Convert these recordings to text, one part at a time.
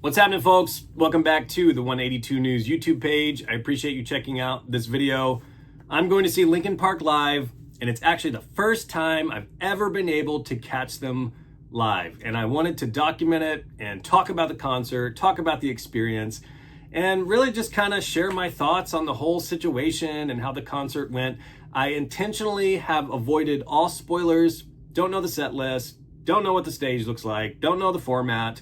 What's happening, folks? Welcome back to the 182 News YouTube page. I appreciate you checking out this video. I'm going to see Linkin Park live, and it's actually the first time I've ever been able to catch them live. And I wanted to document it and talk about the concert, talk about the experience, and really just kind of share my thoughts on the whole situation and how the concert went. I intentionally have avoided all spoilers, don't know the set list, don't know what the stage looks like, don't know the format.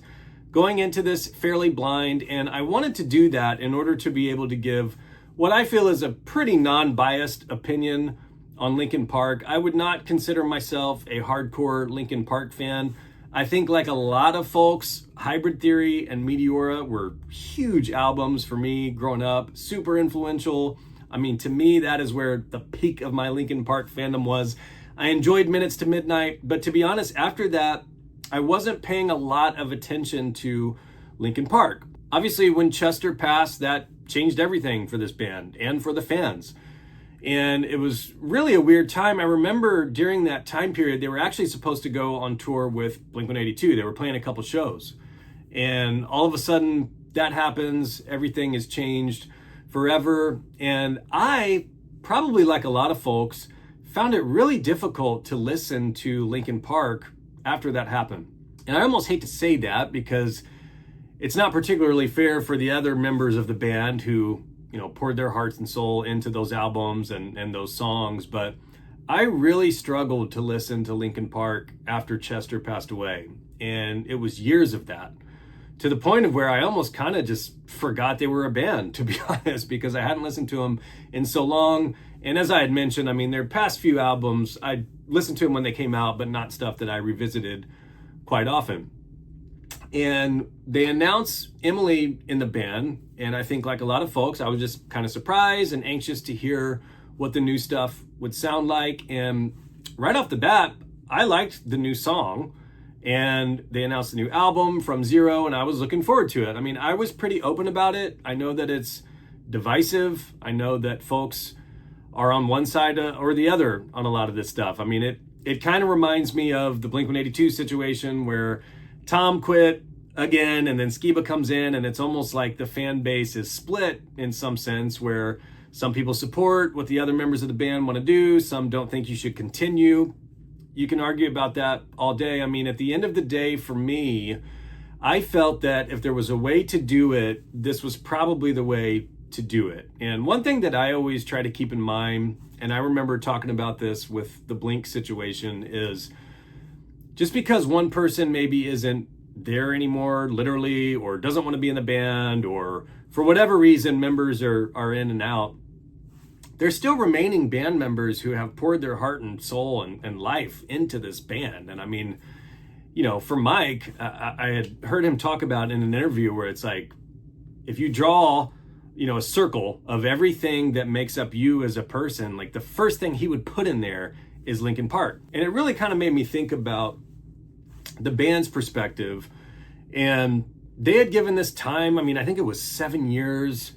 Going into this fairly blind, and I wanted to do that in order to be able to give what I feel is a pretty non-biased opinion on Linkin Park. I would not consider myself a hardcore Linkin Park fan. I think, like a lot of folks, Hybrid Theory and Meteora were huge albums for me growing up, super influential. I mean, to me, that is where the peak of my Linkin Park fandom was. I enjoyed Minutes to Midnight, but to be honest, after that, I wasn't paying a lot of attention to Linkin Park. Obviously, when Chester passed, that changed everything for this band and for the fans. And it was really a weird time. I remember during that time period, they were actually supposed to go on tour with Blink-182. They were playing a couple shows. And all of a sudden, that happens. Everything has changed forever. And I, probably like a lot of folks, found it really difficult to listen to Linkin Park after that happened. And I almost hate to say that because it's not particularly fair for the other members of the band who, poured their hearts and soul into those albums and those songs. But I really struggled to listen to Linkin Park after Chester passed away. And it was years of that, to the point of where I almost kind of just forgot they were a band, to be honest, because I hadn't listened to them in so long. And as I had mentioned, their past few albums, I listened to them when they came out, but not stuff that I revisited quite often. And they announced Emily in the band, and I think like a lot of folks, I was just kind of surprised and anxious to hear what the new stuff would sound like. And right off the bat, I liked the new song, and they announced a new album From Zero, and I was looking forward to it. I was pretty open about it. I know that it's divisive. I know that folks are on one side or the other on a lot of this stuff. It kind of reminds me of the Blink-182 situation where Tom quit again and then Skiba comes in, and it's almost like the fan base is split in some sense, where some people support what the other members of the band want to do, some don't think you should continue. You can argue about that all day. At the end of the day, for me, I felt that if there was a way to do it, this was probably the way to do it. And one thing that I always try to keep in mind, and I remember talking about this with the Blink situation, is just because one person maybe isn't there anymore, literally, or doesn't want to be in the band, or for whatever reason members are in and out, there's still remaining band members who have poured their heart and soul and life into this band. And for Mike, I had heard him talk about in an interview where it's like, if you draw a circle of everything that makes up you as a person, like the first thing he would put in there is Linkin Park. And it really kind of made me think about the band's perspective. And they had given this time, I think it was 7 years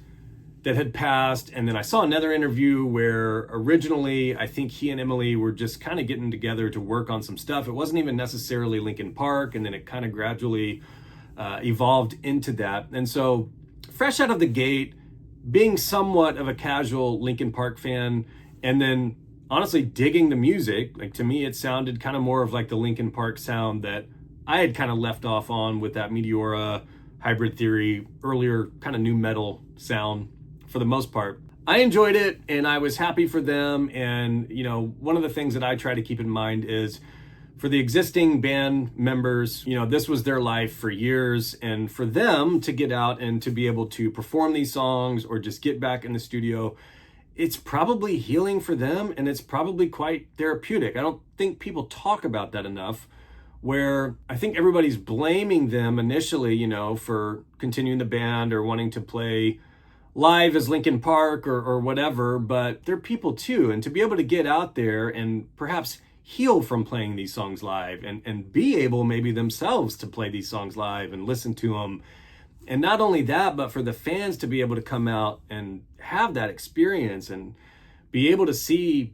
that had passed. And then I saw another interview where originally I think he and Emily were just kind of getting together to work on some stuff. It wasn't even necessarily Linkin Park. And then it kind of gradually evolved into that. And so fresh out of the gate, being somewhat of a casual Linkin Park fan, and then honestly digging the music, like to me it sounded kind of more of like the Linkin Park sound that I had kind of left off on with that Meteora, Hybrid Theory, earlier kind of new metal sound for the most part. I enjoyed it and I was happy for them. And one of the things that I try to keep in mind is, for the existing band members, this was their life for years, and for them to get out and to be able to perform these songs or just get back in the studio, it's probably healing for them, and it's probably quite therapeutic. I don't think people talk about that enough, where I think everybody's blaming them initially, for continuing the band or wanting to play live as Linkin Park or whatever, but they're people too, and to be able to get out there and perhaps heal from playing these songs live and be able maybe themselves to play these songs live and listen to them. And not only that, but for the fans to be able to come out and have that experience and be able to see,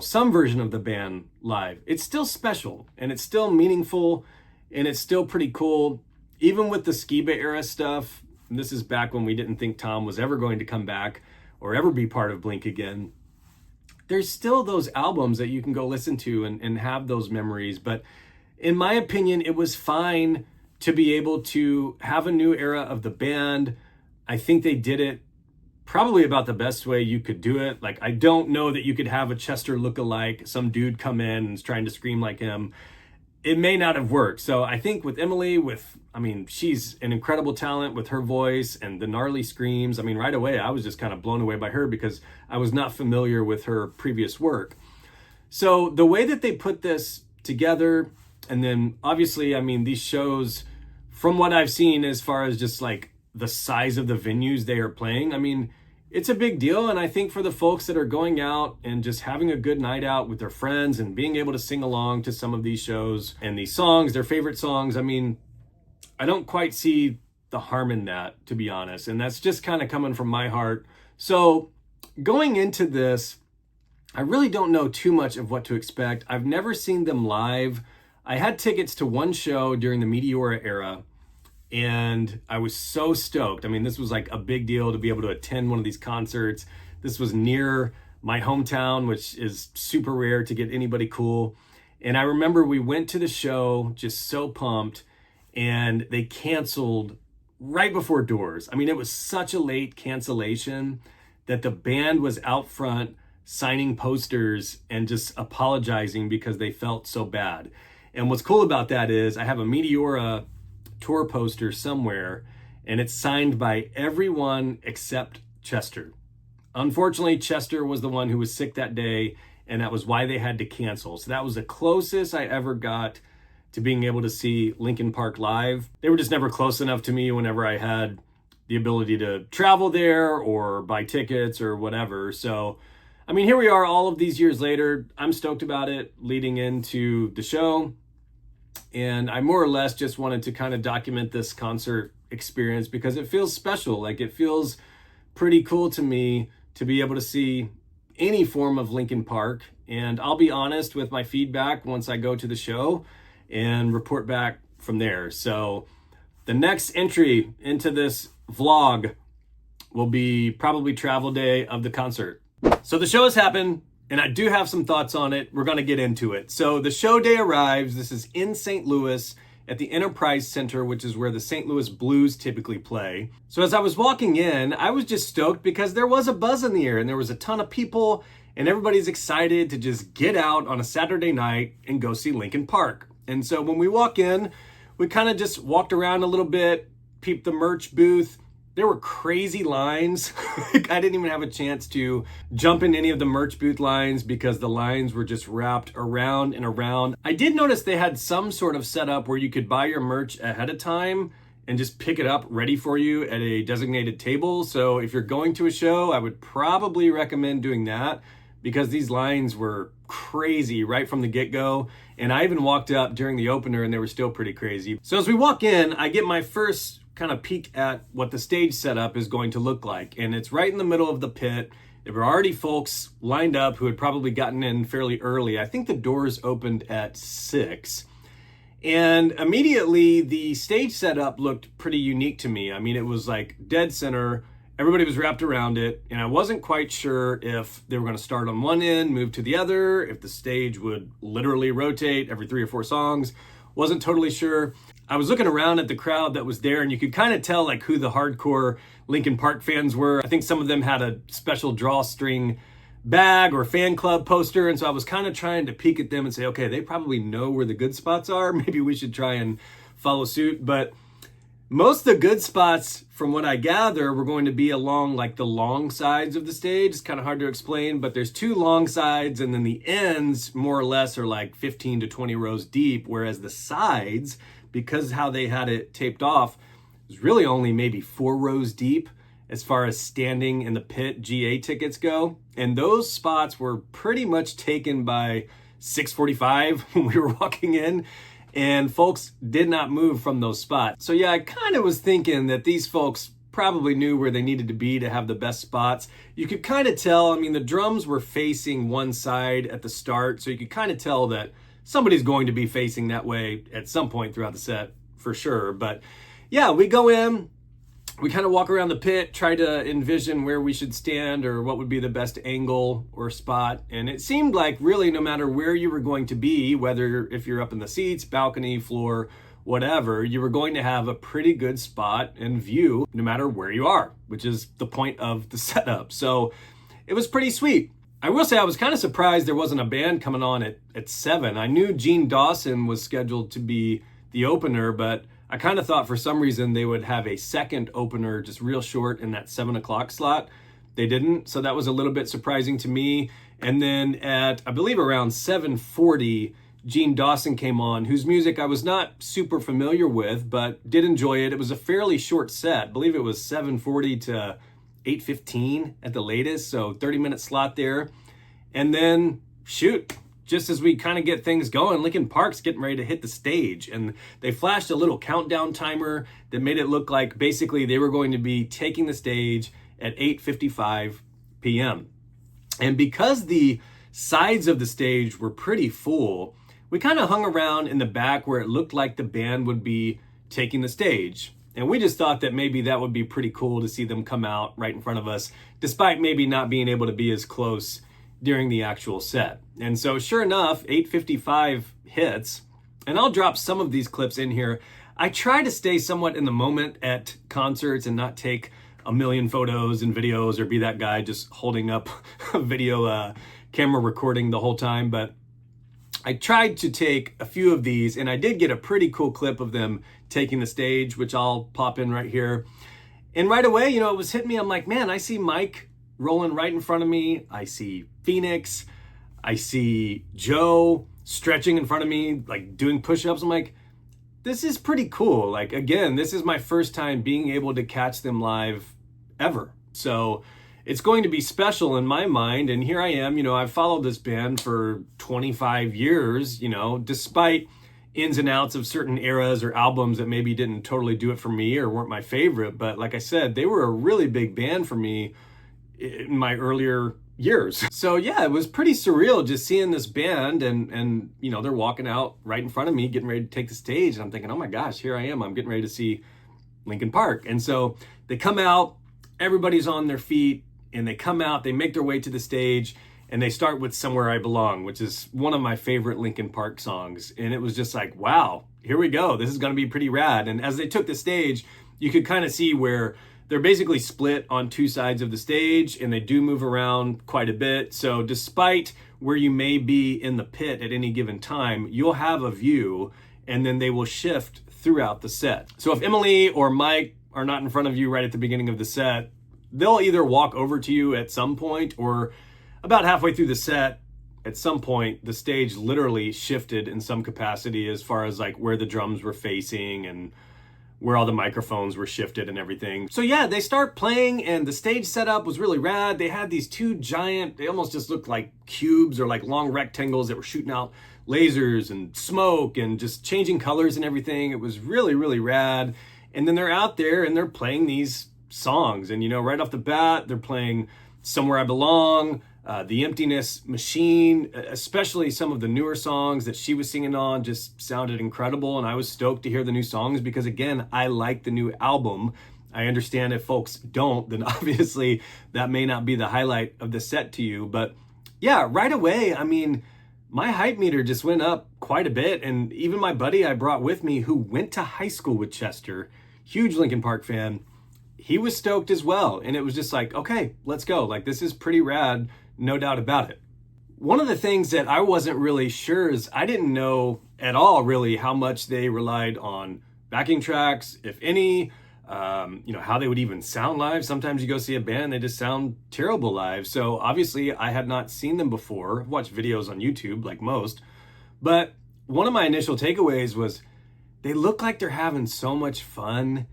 some version of the band live. It's still special and it's still meaningful and it's still pretty cool. even with the Skiba era stuff, and this is back when we didn't think Tom was ever going to come back or ever be part of Blink again, there's still those albums that you can go listen to and have those memories. But in my opinion, it was fine to be able to have a new era of the band. I think they did it probably about the best way you could do it. Like, I don't know that you could have a Chester lookalike, some dude come in and is trying to scream like him. It may not have worked. So I think with Emily, she's an incredible talent with her voice and the gnarly screams. I mean, right away, I was just kind of blown away by her because I was not familiar with her previous work. So the way that they put this together, and then obviously, I mean, these shows, from what I've seen as far as just like the size of the venues they are playing, I mean, it's a big deal. And I think for the folks that are going out and just having a good night out with their friends and being able to sing along to some of these shows and these songs, their favorite songs, I mean, I don't quite see the harm in that, to be honest. And that's just kind of coming from my heart. So going into this, I really don't know too much of what to expect. I've never seen them live. I had tickets to one show during the Meteora era, and I was so stoked. I mean, this was like a big deal to be able to attend one of these concerts. This was near my hometown, which is super rare to get anybody cool. And I remember we went to the show just so pumped, and they canceled right before doors. I mean, it was such a late cancellation that the band was out front signing posters and just apologizing because they felt so bad. And what's cool about that is I have a Meteora tour poster somewhere, and it's signed by everyone except Chester. Unfortunately, Chester was the one who was sick that day, and that was why they had to cancel. So that was the closest I ever got to being able to see Linkin Park live. They were just never close enough to me whenever I had the ability to travel there or buy tickets or whatever. So, I mean, here we are all of these years later. I'm stoked about it leading into the show. And I more or less just wanted to kind of document this concert experience because it feels special. Like, it feels pretty cool to me to be able to see any form of Linkin Park. And I'll be honest with my feedback once I go to the show and report back from there. So the next entry into this vlog will be probably travel day of the concert. So the show has happened, and I do have some thoughts on it. We're going to get into it. So the show day arrives. This is in St. Louis at the Enterprise Center, which is where the St. Louis Blues typically play. So as I was walking in, I was just stoked because there was a buzz in the air and there was a ton of people, and everybody's excited to just get out on a Saturday night and go see Linkin Park. And so when we walk in, we kind of just walked around a little bit, peeped the merch booth. There were crazy lines. I didn't even have a chance to jump in any of the merch booth lines because the lines were just wrapped around and around. I did notice they had some sort of setup where you could buy your merch ahead of time and just pick it up ready for you at a designated table. So if you're going to a show, I would probably recommend doing that because these lines were crazy right from the get-go. And I even walked up during the opener and they were still pretty crazy. So as we walk in, I get my first kind of peek at what the stage setup is going to look like. And it's right in the middle of the pit. There were already folks lined up who had probably gotten in fairly early. I think the doors opened at 6. And immediately the stage setup looked pretty unique to me. I mean, it was like dead center. Everybody was wrapped around it. And I wasn't quite sure if they were going to start on one end, move to the other, if the stage would literally rotate every 3 or 4 songs. Wasn't totally sure. I was looking around at the crowd that was there, and you could kind of tell like who the hardcore Linkin Park fans were. I think some of them had a special drawstring bag or fan club poster, and so I was kind of trying to peek at them and say, okay, they probably know where the good spots are. Maybe we should try and follow suit. But most of the good spots, from what I gather, were going to be along like the long sides of the stage. It's kind of hard to explain, but there's 2 long sides, and then the ends more or less are like 15 to 20 rows deep, whereas the sides, because how they had it taped off, was really only maybe 4 rows deep as far as standing in the pit GA tickets go. And those spots were pretty much taken by 6:45 when we were walking in, and folks did not move from those spots. So yeah, I kind of was thinking that these folks probably knew where they needed to be to have the best spots. You could kind of tell, I mean, the drums were facing one side at the start, so you could kind of tell that somebody's going to be facing that way at some point throughout the set for sure. But yeah, we go in, we kind of walk around the pit, try to envision where we should stand or what would be the best angle or spot. And it seemed like really no matter where you were going to be, whether if you're up in the seats, balcony, floor, whatever, you were going to have a pretty good spot and view no matter where you are, which is the point of the setup. So it was pretty sweet. I will say I was kind of surprised there wasn't a band coming on at 7. I knew Gene Dawson was scheduled to be the opener, but I kind of thought for some reason they would have a second opener just real short in that 7 o'clock slot. They didn't, so that was a little bit surprising to me. And then at, I believe around 7:40, Gene Dawson came on, whose music I was not super familiar with, but did enjoy it. It was a fairly short set. I believe it was 7:40 to 8:15 at the latest, so 30-minute slot there. And then, shoot, just as we kind of get things going, Linkin Park's getting ready to hit the stage. And they flashed a little countdown timer that made it look like basically they were going to be taking the stage at 8:55 p.m. And because the sides of the stage were pretty full, we kind of hung around in the back where it looked like the band would be taking the stage. And we just thought that maybe that would be pretty cool to see them come out right in front of us, despite maybe not being able to be as close during the actual set. And so sure enough, 8:55 hits, and I'll drop some of these clips in here. I try to stay somewhat in the moment at concerts and not take a million photos and videos or be that guy just holding up a video camera recording the whole time. But I tried to take a few of these, and I did get a pretty cool clip of them taking the stage, which I'll pop in right here. And right away, you know, it was hitting me. I'm like, man, I see Mike rolling right in front of me. I see Phoenix. I see Joe stretching in front of me, like doing push-ups. I'm like, this is pretty cool. Like, again, this is my first time being able to catch them live ever. So it's going to be special in my mind. And here I am, you know, I've followed this band for 25 years, you know, despite ins and outs of certain eras or albums that maybe didn't totally do it for me or weren't my favorite. But like I said, they were a really big band for me in my earlier years. So yeah, it was pretty surreal just seeing this band and you know, they're walking out right in front of me, getting ready to take the stage. And I'm thinking, oh my gosh, here I am. I'm getting ready to see Linkin Park. And so they come out, everybody's on their feet, and they come out, they make their way to the stage, and they start with Somewhere I Belong, which is one of my favorite Linkin Park songs. And it was just like, wow, here we go. This is going to be pretty rad. And as they took the stage, you could kind of see where they're basically split on two sides of the stage, and they do move around quite a bit. So despite where you may be in the pit at any given time, you'll have a view, and then they will shift throughout the set. So if Emily or Mike are not in front of you right at the beginning of the set, they'll either walk over to you at some point, or about halfway through the set, at some point, the stage literally shifted in some capacity as far as like where the drums were facing and where all the microphones were shifted and everything. So yeah, they start playing, and the stage setup was really rad. They had these two giant, they almost just looked like cubes or like long rectangles that were shooting out lasers and smoke and just changing colors and everything. It was really, really rad. And then they're out there and they're playing these songs. And you know, right off the bat, they're playing Somewhere I Belong, The Emptiness Machine, especially some of the newer songs that she was singing on just sounded incredible. And I was stoked to hear the new songs because, again, I like the new album. I understand if folks don't, then obviously that may not be the highlight of the set to you. But yeah, right away, I mean, my hype meter just went up quite a bit. And even my buddy I brought with me who went to high school with Chester, huge Linkin Park fan, he was stoked as well. And it was just like, okay, let's go. Like, this is pretty rad. No doubt about it. One of the things that I wasn't really sure is I didn't know at all really how much they relied on backing tracks, if any, you know, how they would even sound live. Sometimes you go see a band, they just sound terrible live. So obviously I had not seen them before. I've watched videos on YouTube like most, but one of my initial takeaways was they look like they're having so much fun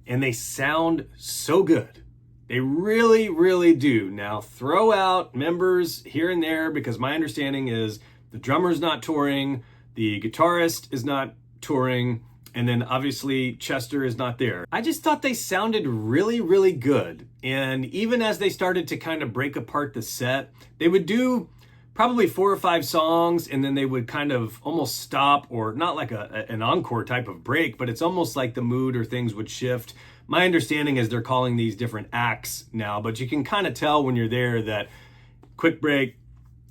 and they sound so good. They really, really do. Now, throw out members here and there because my understanding is the drummer's not touring, the guitarist is not touring, and then obviously Chester is not there. I just thought they sounded really, really good. And even as they started to kind of break apart the set, they would do probably 4 or 5 songs, and then they would kind of almost stop, or not like an encore type of break, but it's almost like the mood or things would shift. My understanding is they're calling these different acts now, but you can kind of tell when you're there that quick break,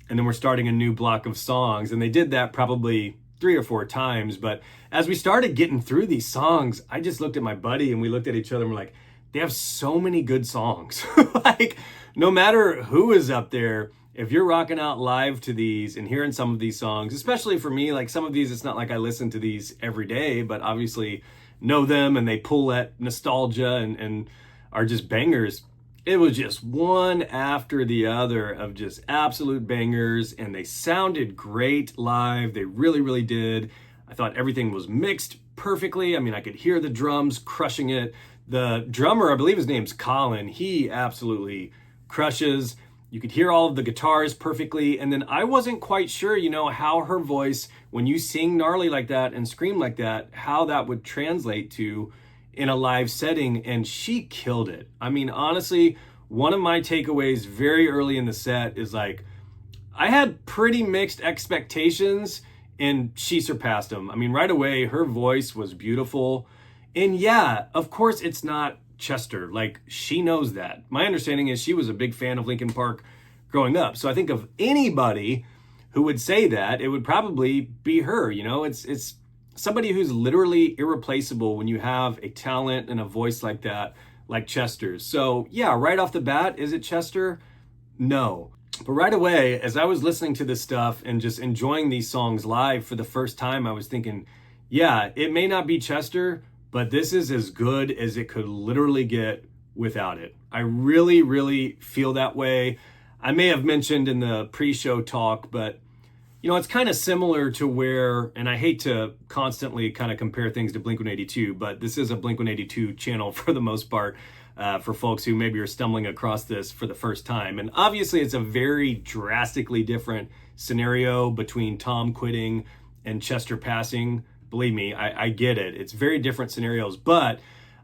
and then we're starting a new block of songs. And they did that probably 3 or 4 times. But as we started getting through these songs, I just looked at my buddy and we looked at each other and we're like, they have so many good songs. Like, no matter who is up there, if you're rocking out live to these and hearing some of these songs, especially for me, like some of these, it's not like I listen to these every day, but obviously know them and they pull at nostalgia and are just bangers. It was just one after the other of just absolute bangers, and they sounded great live. They really, really did. I thought everything was mixed perfectly. I mean, I could hear the drums crushing it. The drummer, I believe his name's Colin, he absolutely crushes. You could hear all of the guitars perfectly. And then I wasn't quite sure, how her voice, when you sing gnarly like that and scream like that, how that would translate to in a live setting. And she killed it. I mean, honestly, one of my takeaways very early in the set is like, I had pretty mixed expectations and she surpassed them. I mean, right away, her voice was beautiful. And yeah, of course it's not Chester. Like, she knows that. My understanding is she was a big fan of Linkin Park growing up. So I think of anybody who would say that, it would probably be her. It's somebody who's literally irreplaceable when you have a talent and a voice like that, like Chester's. So yeah, right off the bat, is it Chester? No. But right away, as I was listening to this stuff and just enjoying these songs live for the first time, I was thinking, yeah, it may not be Chester, but this is as good as it could literally get without it. I really, really feel that way. I may have mentioned in the pre-show talk, but it's kind of similar to where, and I hate to constantly kind of compare things to Blink-182, but this is a Blink-182 channel for the most part, for folks who maybe are stumbling across this for the first time. And obviously it's a very drastically different scenario between Tom quitting and Chester passing. Believe me, I get it. It's very different scenarios, but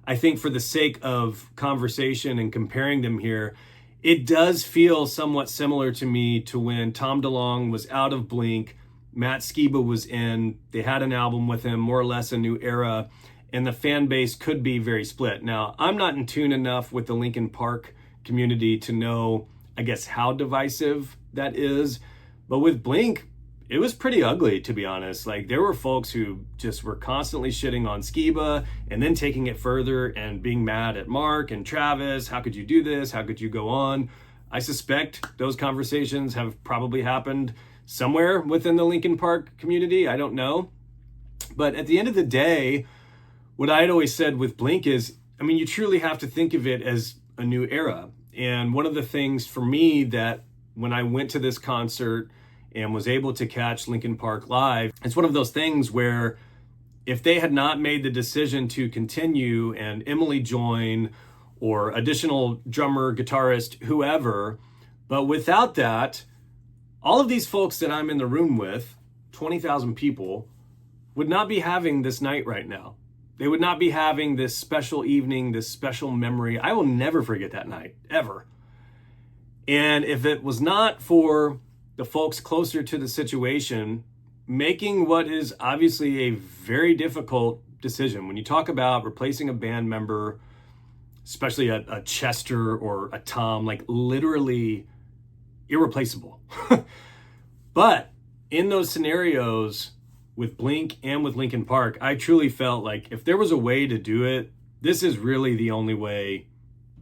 I think for the sake of conversation and comparing them here, it does feel somewhat similar to me to when Tom DeLonge was out of Blink, Matt Skiba was in, they had an album with him, more or less a new era, and the fan base could be very split. Now, I'm not in tune enough with the Linkin Park community to know, I guess, how divisive that is, but with Blink, it was pretty ugly, to be honest. Like, there were folks who just were constantly shitting on Skiba and then taking it further and being mad at Mark and Travis. How could you do this? How could you go on? I suspect those conversations have probably happened somewhere within the Linkin Park community. I don't know. But at the end of the day, what I had always said with Blink is, I mean, you truly have to think of it as a new era. And one of the things for me that when I went to this concert and was able to catch Linkin Park live, it's one of those things where if they had not made the decision to continue and Emily join or additional drummer, guitarist, whoever, but without that, all of these folks that I'm in the room with, 20,000 people, would not be having this night right now. They would not be having this special evening, this special memory. I will never forget that night, ever. And if it was not for the folks closer to the situation making what is obviously a very difficult decision. When you talk about replacing a band member, especially a Chester or a Tom, like literally irreplaceable. But in those scenarios with Blink and with Linkin Park, I truly felt like if there was a way to do it, this is really the only way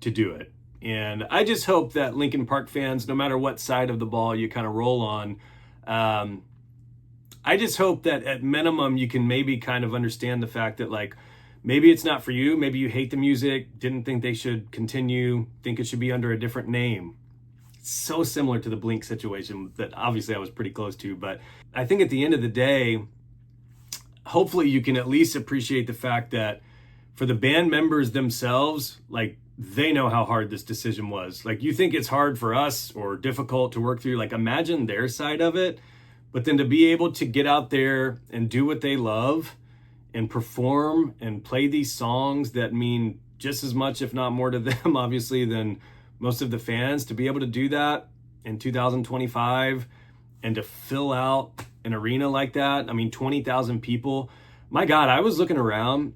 to do it. And I just hope that Linkin Park fans, no matter what side of the ball you kind of roll on, I just hope that at minimum you can maybe kind of understand the fact that like maybe it's not for you, maybe you hate the music, didn't think they should continue, think it should be under a different name. It's so similar to the Blink situation that obviously I was pretty close to, but I think at the end of the day, hopefully you can at least appreciate the fact that for the band members themselves, like they know how hard this decision was. Like you think it's hard for us or difficult to work through, like imagine their side of it, but then to be able to get out there and do what they love and perform and play these songs that mean just as much, if not more to them, obviously, than most of the fans, to be able to do that in 2025 and to fill out an arena like that, I mean, 20,000 people. My God, I was looking around.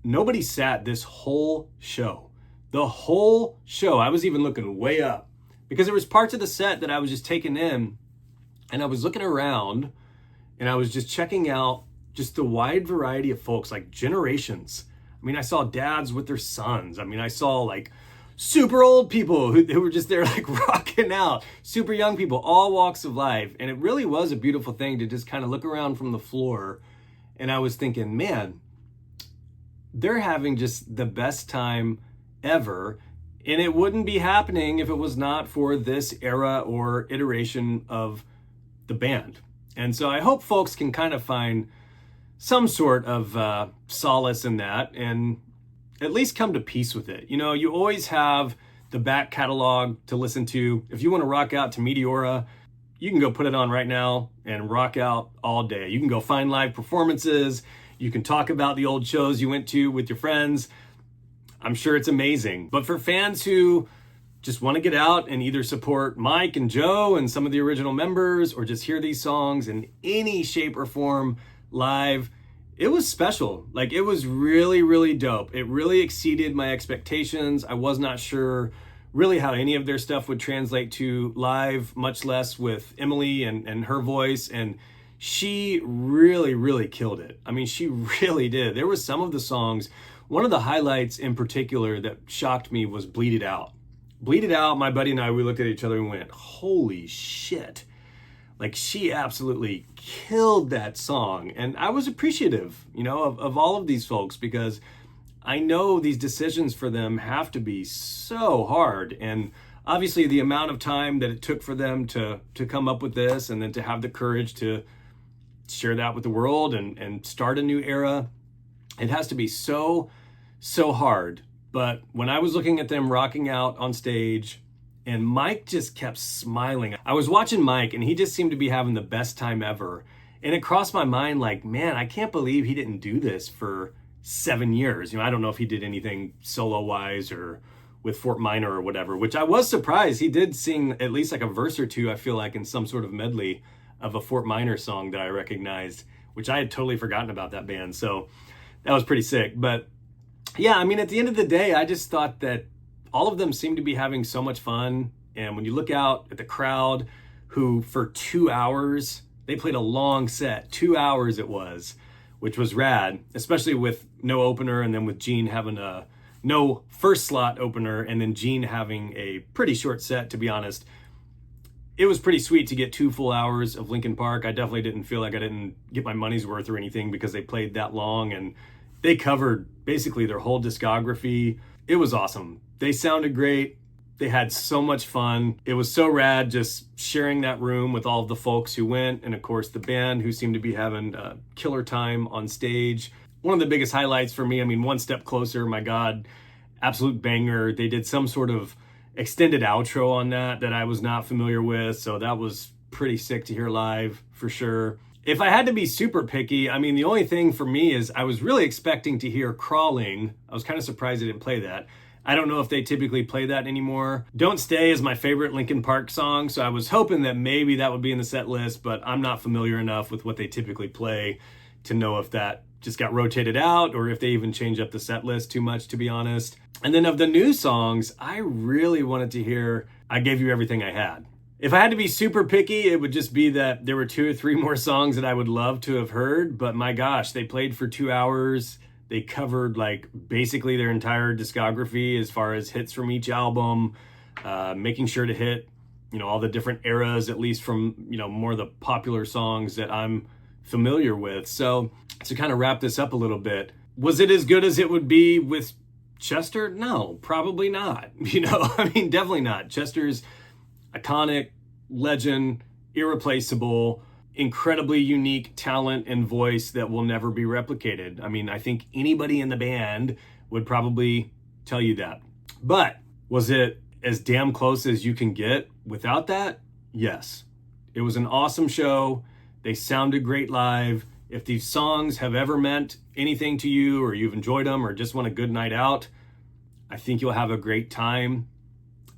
Nobody sat this whole show. The whole show. I was even looking way up because there was parts of the set that I was just taking in, and I was looking around and I was just checking out just the wide variety of folks, like generations. I mean, I saw dads with their sons. I mean, I saw like super old people who were just there like rocking out, super young people, all walks of life. And it really was a beautiful thing to just kind of look around from the floor. And I was thinking, man, they're having just the best time ever. And it wouldn't be happening if it was not for this era or iteration of the band. And so I hope folks can kind of find some sort of solace in that and at least come to peace with it. You know, you always have the back catalog to listen to. If you want to rock out to Meteora, you can go put it on right now and rock out all day. You can go find live performances. You can talk about the old shows you went to with your friends. I'm sure it's amazing. But for fans who just want to get out and either support Mike and Joe and some of the original members, or just hear these songs in any shape or form live, it was special. Like, it was really, really dope. It really exceeded my expectations. I was not sure really how any of their stuff would translate to live, much less with Emily and her voice. And she really, really killed it. I mean, she really did. There was some of the songs, one of the highlights in particular that shocked me was Bleed It Out. Bleed It Out, my buddy and I, we looked at each other and went, holy shit. Like, she absolutely killed that song. And I was appreciative, you know, of all of these folks, because I know these decisions for them have to be so hard. And obviously the amount of time that it took for them to come up with this, and then to have the courage to share that with the world and start a new era, it has to be so hard. But when I was looking at them rocking out on stage, and Mike just kept smiling. I was watching Mike, and he just seemed to be having the best time ever. And it crossed my mind like, man, I can't believe he didn't do this for 7 years. You know, I don't know if he did anything solo-wise or with Fort Minor or whatever, which I was surprised. He did sing at least like a verse or two, I feel like, in some sort of medley of a Fort Minor song that I recognized, which I had totally forgotten about that band. So that was pretty sick. But yeah, I mean, at the end of the day, I just thought that all of them seemed to be having so much fun. And when you look out at the crowd, who for 2 hours, they played a long set, 2 hours it was, which was rad, especially with no opener, and then with Gene having no first slot opener, and then Gene having a pretty short set, to be honest. It was pretty sweet to get 2 full hours of Linkin Park. I definitely didn't feel like I didn't get my money's worth or anything, because they played that long and they covered basically their whole discography. It was awesome. They sounded great. They had so much fun. It was so rad just sharing that room with all of the folks who went, and of course the band, who seemed to be having a killer time on stage. One of the biggest highlights for me, I mean, One Step Closer, my God, absolute banger. They did some sort of extended outro on that I was not familiar with, so that was pretty sick to hear live for sure. If I had to be super picky, I mean, the only thing for me is I was really expecting to hear Crawling. I was kind of surprised they didn't play that. I don't know if they typically play that anymore. Don't Stay is my favorite Linkin Park song, so I was hoping that maybe that would be in the set list, but I'm not familiar enough with what they typically play to know if that just got rotated out or if they even change up the set list too much, to be honest. And then of the new songs, I really wanted to hear I Gave You Everything I Had. If I had to be super picky, it would just be that there were 2 or 3 more songs that I would love to have heard, but my gosh, they played for 2 hours. They covered like basically their entire discography as far as hits from each album, making sure to hit, you know, all the different eras, at least from, you know, more of the popular songs that I'm familiar with. So to kind of wrap this up a little bit, was it as good as it would be with Chester? No, probably not. You know, I mean, definitely not. Chester's iconic, legend, irreplaceable, incredibly unique talent and voice that will never be replicated. I mean, I think anybody in the band would probably tell you that. But was it as damn close as you can get without that? Yes. It was an awesome show. They sounded great live. If these songs have ever meant anything to you, or you've enjoyed them, or just want a good night out, I think you'll have a great time.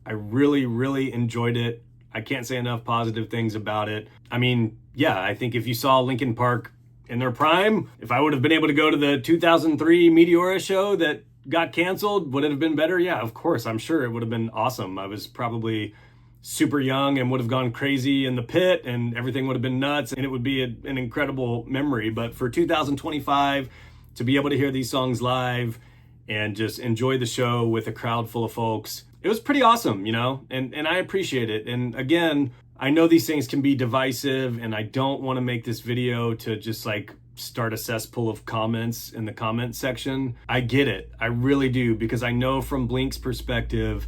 I really, really enjoyed it. I can't say enough positive things about it. I mean, yeah, I think if you saw Linkin Park in their prime, if I would have been able to go to the 2003 Meteora show that got canceled, would it have been better? Yeah, of course. I'm sure it would have been awesome. I was probably super young and would have gone crazy in the pit and everything would have been nuts and it would be an incredible memory. But for 2025, to be able to hear these songs live and just enjoy the show with a crowd full of folks, it was pretty awesome, you know, and I appreciate it. And again, I know these things can be divisive and I don't want to make this video to just like start a cesspool of comments in the comment section. I get it. I really do, because I know from Blink's perspective,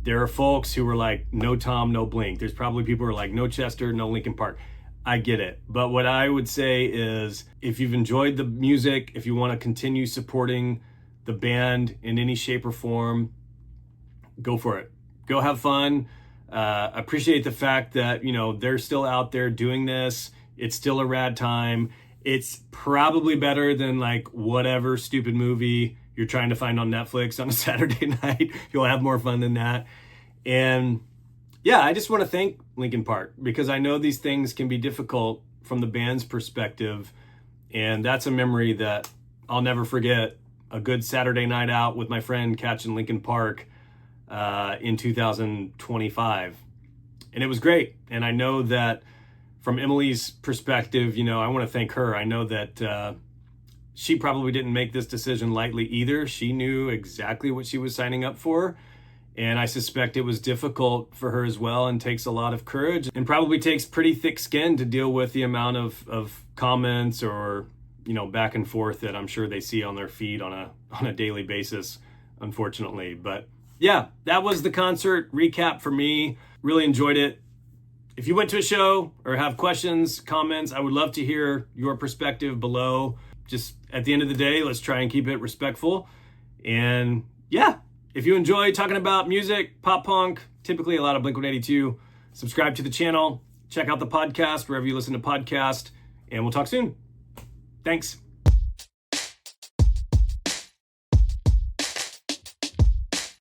there are folks who were like, no Tom, no Blink. There's probably people who are like, no Chester, no Linkin Park. I get it. But what I would say is, if you've enjoyed the music, if you want to continue supporting the band in any shape or form, go for it. Go have fun. Appreciate the fact that, you know, they're still out there doing this. It's still a rad time. It's probably better than like whatever stupid movie you're trying to find on Netflix on a Saturday night. You'll have more fun than that. And yeah, I just want to thank Linkin Park, because I know these things can be difficult from the band's perspective. And that's a memory that I'll never forget. A good Saturday night out with my friend catching Linkin Park in 2025. And it was great. And I know that from Emily's perspective, you know, I want to thank her. I know that she probably didn't make this decision lightly either. She knew exactly what she was signing up for. And I suspect it was difficult for her as well, and takes a lot of courage and probably takes pretty thick skin to deal with the amount of comments or, you know, back and forth that I'm sure they see on their feed on a daily basis, unfortunately. But yeah, that was the concert recap for me. Really enjoyed it. If you went to a show or have questions, comments, I would love to hear your perspective below. Just at the end of the day, let's try and keep it respectful. And yeah, if you enjoy talking about music, pop punk, typically a lot of Blink-182, subscribe to the channel, check out the podcast wherever you listen to podcasts, and we'll talk soon. Thanks.